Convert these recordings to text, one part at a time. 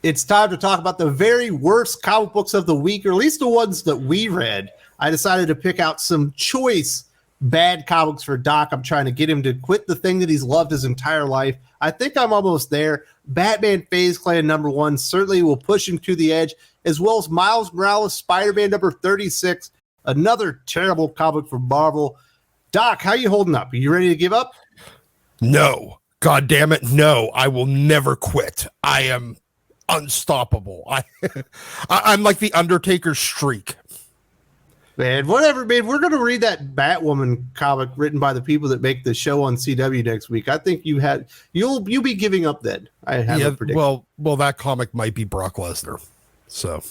It's time to talk about the very worst comic books of the week, or at least the ones that we read. I decided to pick out some choice bad comics for Doc. I'm trying to get him to quit the thing that he's loved his entire life. I think I'm almost there. Batman Faze Clan #1 certainly will push him to the edge, as well as Miles Morales Spider-Man #36, another terrible comic from Marvel. Doc, how you holding up? Are you ready to give up? No. God damn it, no. I will never quit. I am unstoppable. I'm like the Undertaker's streak. Man, whatever, man. We're going to read that Batwoman comic written by the people that make the show on CW next week. I think you'll be giving up then. I have a prediction. Well, that comic might be Brock Lesnar. So,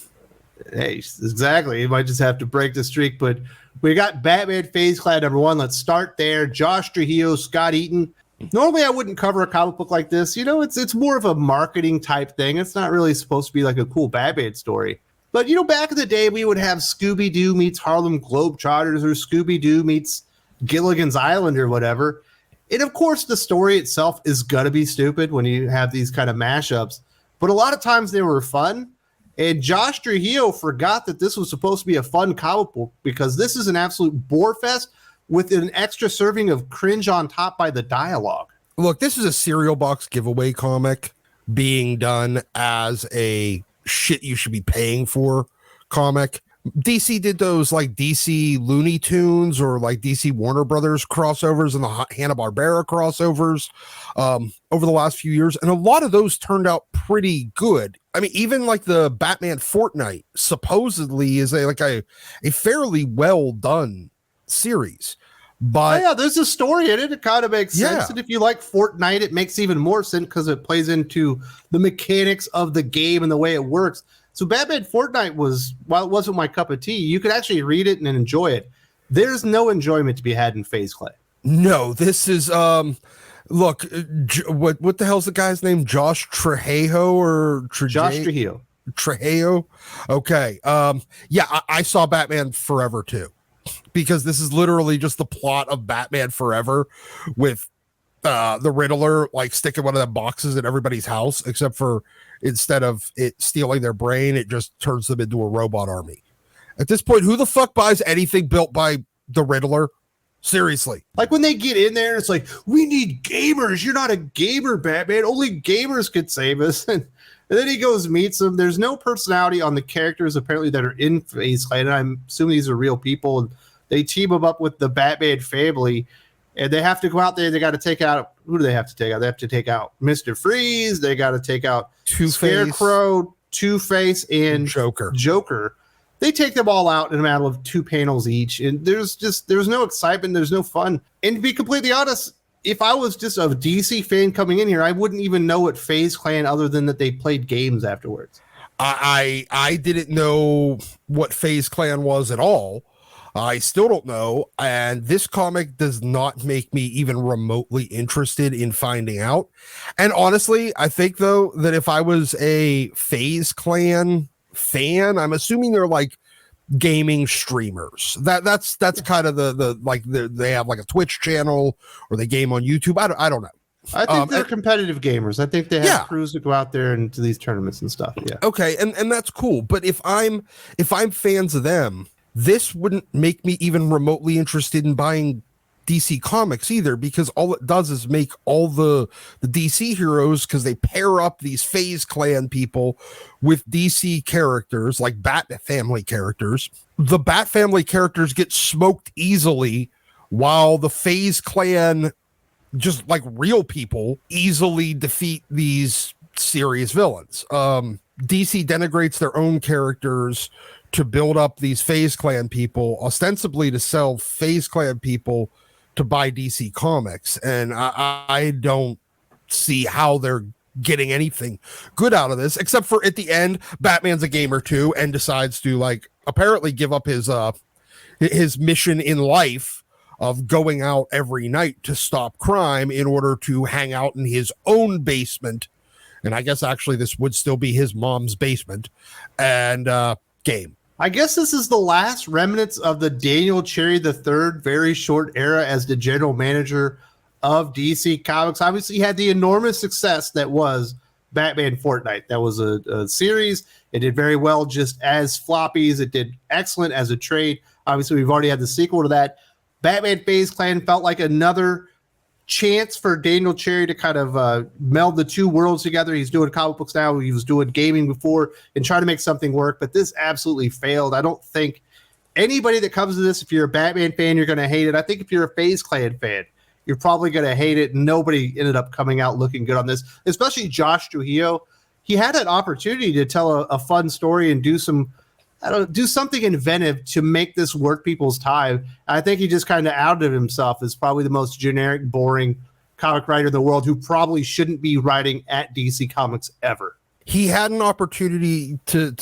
hey, exactly. You might just have to break the streak. But we got Batman Faze Clan #1. Let's start there. Josh Trujillo, Scott Eaton. Normally, I wouldn't cover a comic book like this. You know, it's more of a marketing type thing. It's not really supposed to be like a cool Batman story. But, you know, back in the day, we would have Scooby-Doo meets Harlem Globetrotters, or Scooby-Doo meets Gilligan's Island, or whatever. And, of course, the story itself is going to be stupid when you have these kind of mashups. But a lot of times they were fun. And Josh Trujillo forgot that this was supposed to be a fun comic book, because this is an absolute bore fest with an extra serving of cringe on top by the dialogue. Look, this is a cereal box giveaway comic being done as a shit you should be paying for comic. DC did those like DC Looney Tunes or like DC Warner Brothers crossovers and the Hanna-Barbera crossovers over the last few years. And a lot of those turned out pretty good. I mean, even like the Batman Fortnite supposedly is a fairly well done series. But yeah, there's a story in it. It kind of makes sense. And if you like Fortnite, it makes even more sense because it plays into the mechanics of the game and the way it works. So Batman Fortnite while it wasn't my cup of tea, you could actually read it and enjoy it. There's no enjoyment to be had in Faze Clan. No, this is look, what the hell's the guy's name? Josh Trujillo or Josh Trujillo. Trujillo. Okay. Yeah, I saw Batman Forever too, because this is literally just the plot of Batman Forever with the Riddler like sticking one of them boxes in everybody's house, except for instead of it stealing their brain, it just turns them into a robot army. At this point, who the fuck buys anything built by the Riddler? Seriously. Like when they get in there, it's like, we need gamers. You're not a gamer, Batman. Only gamers could save us. And then he goes, meets them. There's no personality on the characters apparently that are in Faze Clan. And I'm assuming these are real people. And they team them up with the Batman family. And they have to go out there. They got to take out, who do they have to take out? They have to take out Mr. Freeze. They got to take out Scarecrow, Two-Face, and Joker. They take them all out in a matter of 2 panels each. And there's no excitement. There's no fun. And to be completely honest, if I was just a DC fan coming in here, I wouldn't even know what Faze Clan other than that they played games afterwards. I didn't know what Faze Clan was at all. I still don't know, and this comic does not make me even remotely interested in finding out. And honestly, I think though that if I was a Faze Clan fan, I'm assuming they're like gaming streamers. That's kind of they have like a Twitch channel or they game on YouTube. I don't know. I think they're competitive gamers. I think they have crews to go out there and to these tournaments and stuff. Yeah. Okay, and that's cool. But if I'm fans of them, this wouldn't make me even remotely interested in buying DC Comics either, because all it does is make all the DC heroes, because they pair up these Faze Clan people with DC characters, like Bat Family characters. The Bat Family characters get smoked easily, while the Faze Clan, just like real people, easily defeat these serious villains. DC denigrates their own characters to build up these Faze Clan people, ostensibly to sell Faze Clan people to buy DC Comics. And I don't see how they're getting anything good out of this, except for at the end, Batman's a gamer too, and decides to like apparently give up his mission in life of going out every night to stop crime in order to hang out in his own basement. And I guess actually this would still be his mom's basement, and game. I guess this is the last remnants of the Daniel Cherry III very short era as the general manager of DC Comics. Obviously, he had the enormous success that was Batman Fortnite. That was a series. It did very well just as floppies. It did excellent as a trade. Obviously, we've already had the sequel to that. Batman Faze Clan felt like another chance for Daniel Cherry to kind of meld the two worlds together. He's doing comic books now. He was doing gaming before and trying to make something work, but this absolutely failed. I don't think anybody that comes to this, if you're a Batman fan, you're going to hate it. I think if you're a Faze Clan fan, you're probably going to hate it. Nobody ended up coming out looking good on this, especially Josh Trujillo. He had an opportunity to tell a fun story and do something inventive to make this worth people's time. I think he just kind of outed himself as probably the most generic, boring comic writer in the world who probably shouldn't be writing at DC Comics ever. He had an opportunity to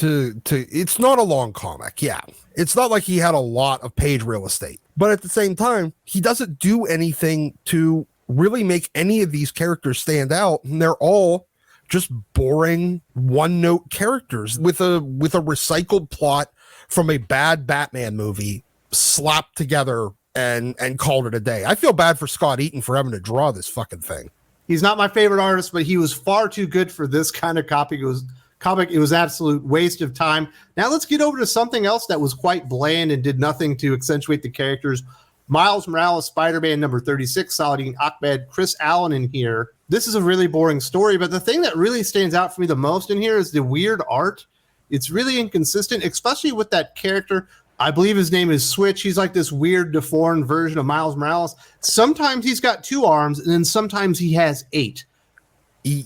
it's not a long comic. Yeah. It's not like he had a lot of page real estate, but at the same time, he doesn't do anything to really make any of these characters stand out. And they're all just boring one-note characters with a recycled plot from a bad Batman movie slapped together and called it a day. I feel bad for Scott Eaton for having to draw this fucking thing. He's not my favorite artist, but he was far too good for this kind of comic. It was absolute waste of time. Now let's get over to something else that was quite bland and did nothing to accentuate the characters. Miles Morales, Spider-Man number 36, Saladin Ahmed, Chris Allen in here. This is a really boring story, but the thing that really stands out for me the most in here is the weird art. It's really inconsistent, especially with that character. I believe his name is Switch. He's like this weird, deformed version of Miles Morales. Sometimes he's got 2 arms, and then sometimes he has 8.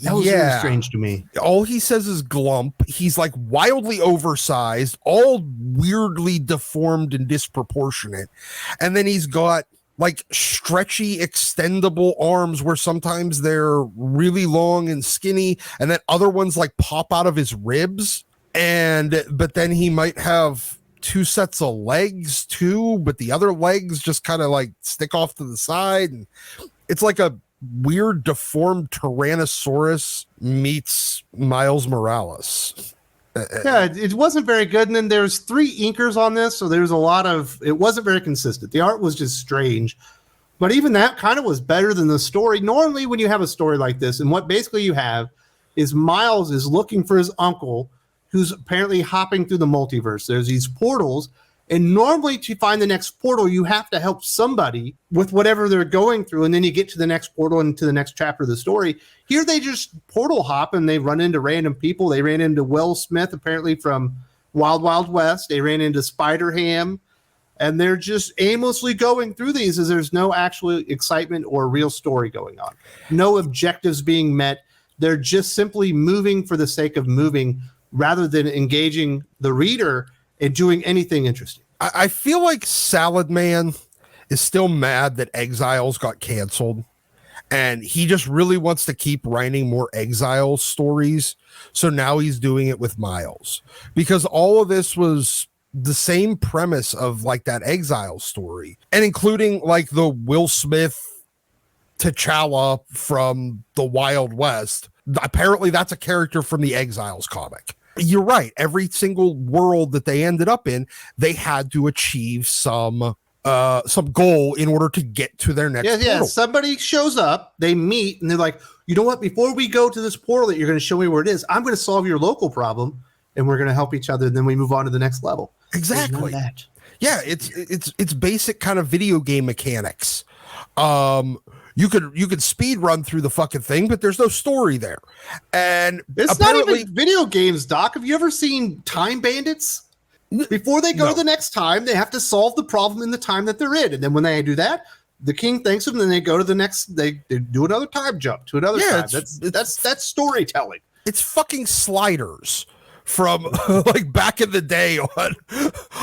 That was really strange to me. All he says is glump. He's like wildly oversized, all weirdly deformed and disproportionate. And then he's got like stretchy, extendable arms where sometimes they're really long and skinny, and then other ones like pop out of his ribs. But then he might have 2 sets of legs too, but the other legs just kind of like stick off to the side. And it's like a weird deformed Tyrannosaurus meets Miles Morales. Yeah, it wasn't very good. And then there's 3 inkers on this, so there's it wasn't very consistent. The art was just strange, but even that kind of was better than the story. Normally when you have a story like this, and what basically you have is Miles is looking for his uncle who's apparently hopping through the multiverse. There's these portals, and normally to find the next portal, you have to help somebody with whatever they're going through, and then you get to the next portal and to the next chapter of the story. Here they just portal hop, and they run into random people. They ran into Will Smith, apparently from Wild Wild West. They ran into Spider-Ham, and they're just aimlessly going through these as there's no actual excitement or real story going on. No objectives being met. They're just simply moving for the sake of moving rather than engaging the reader and doing anything interesting. I feel like Salad Man is still mad that Exiles got canceled, and he just really wants to keep writing more Exiles stories. So now he's doing it with Miles, because all of this was the same premise of like that Exiles story, and including like the Will Smith T'Challa from the Wild West. Apparently that's a character from the Exiles comic. You're right. Every single world that they ended up in, they had to achieve some goal in order to get to their next portal. Yeah. Somebody shows up, they meet, and they're like, you know what? Before we go to this portal that you're going to show me where it is, I'm going to solve your local problem, and we're going to help each other. And then we move on to the next level. Exactly. Yeah, it's basic kind of video game mechanics. You could speed run through the fucking thing, but there's no story there. And it's not even video games, Doc. Have you ever seen Time Bandits? Before they go to the next time, they have to solve the problem in the time that they're in. And then when they do that, the king thanks them, and then they go to the next, they do another time jump to another time. That's storytelling. It's fucking Sliders from like back in the day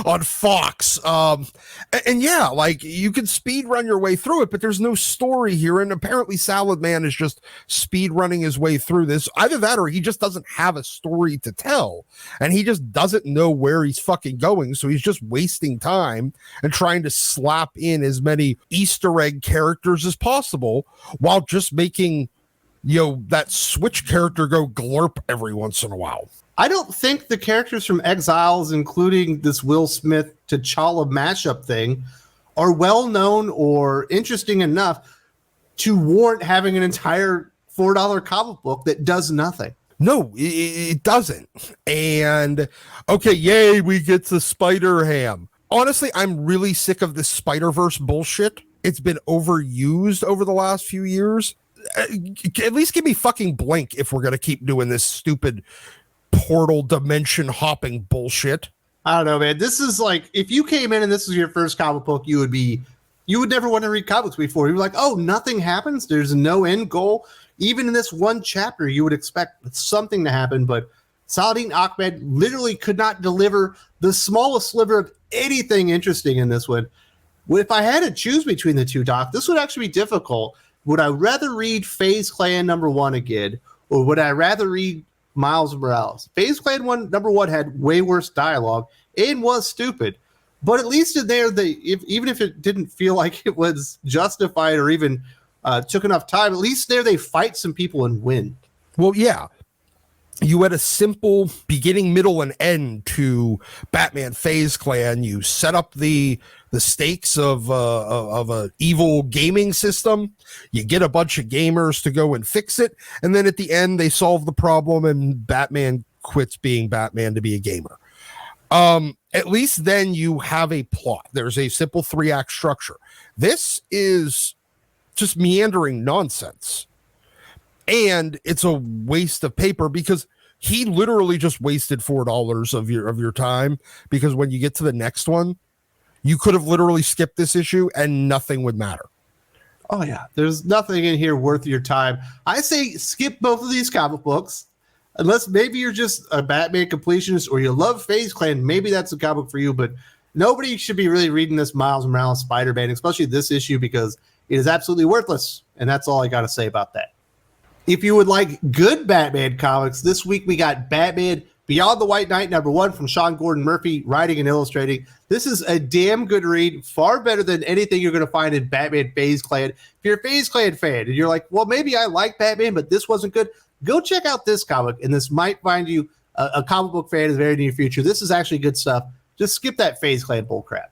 on Fox. And yeah, like you can speed run your way through it, but there's no story here. And apparently Salad Man is just speed running his way through this. Either that or he just doesn't have a story to tell, and he just doesn't know where he's fucking going. So he's just wasting time and trying to slap in as many Easter egg characters as possible while just making, that Switch character go glurp every once in a while. I don't think the characters from Exiles, including this Will Smith T'Challa mashup thing, are well known or interesting enough to warrant having an entire $4 comic book that does nothing. No, it doesn't. And okay, yay, we get to Spider-Ham. Honestly, I'm really sick of this Spider-Verse bullshit. It's been overused over the last few years. At least give me fucking Blink if we're going to keep doing this stupid portal dimension hopping bullshit. I don't know, man. This is like, if you came in and this was your first comic book, you would never want to read comics before. You're like, oh, nothing happens. There's no end goal. Even in this one chapter, you would expect something to happen, but Saladin Ahmed literally could not deliver the smallest sliver of anything interesting in this one. If I had to choose between the two, Doc, this would actually be difficult. Would I rather read Faze Clan #1 again, or would I rather read Miles Morales? Faze Clan #1 had way worse dialogue and was stupid, but at least in there, even if it didn't feel like it was justified or even took enough time, at least there they fight some people and win. Well, yeah. You had a simple beginning, middle, and end to Batman Faze Clan. You set up the stakes of a evil gaming system. You get a bunch of gamers to go and fix it, and then at the end they solve the problem, and Batman quits being Batman to be a gamer. At least then you have a plot. There's a simple 3-act structure. This is just meandering nonsense. And it's a waste of paper because he literally just wasted $4 of your time, because when you get to the next one, you could have literally skipped this issue and nothing would matter. Oh yeah, there's nothing in here worth your time. I say skip both of these comic books, unless maybe you're just a Batman completionist or you love Faze Clan. Maybe that's a comic book for you, but nobody should be really reading this Miles Morales Spider-Man, especially this issue, because it is absolutely worthless. And that's all I got to say about that. If you would like good Batman comics, this week we got Batman Beyond the White Knight #1 from Sean Gordon Murphy, writing and illustrating. This is a damn good read, far better than anything you're going to find in Batman Faze Clan. If you're a Faze Clan fan and you're like, well, maybe I like Batman, but this wasn't good, go check out this comic, and this might find you a comic book fan in the very near future. This is actually good stuff. Just skip that Faze Clan bullcrap.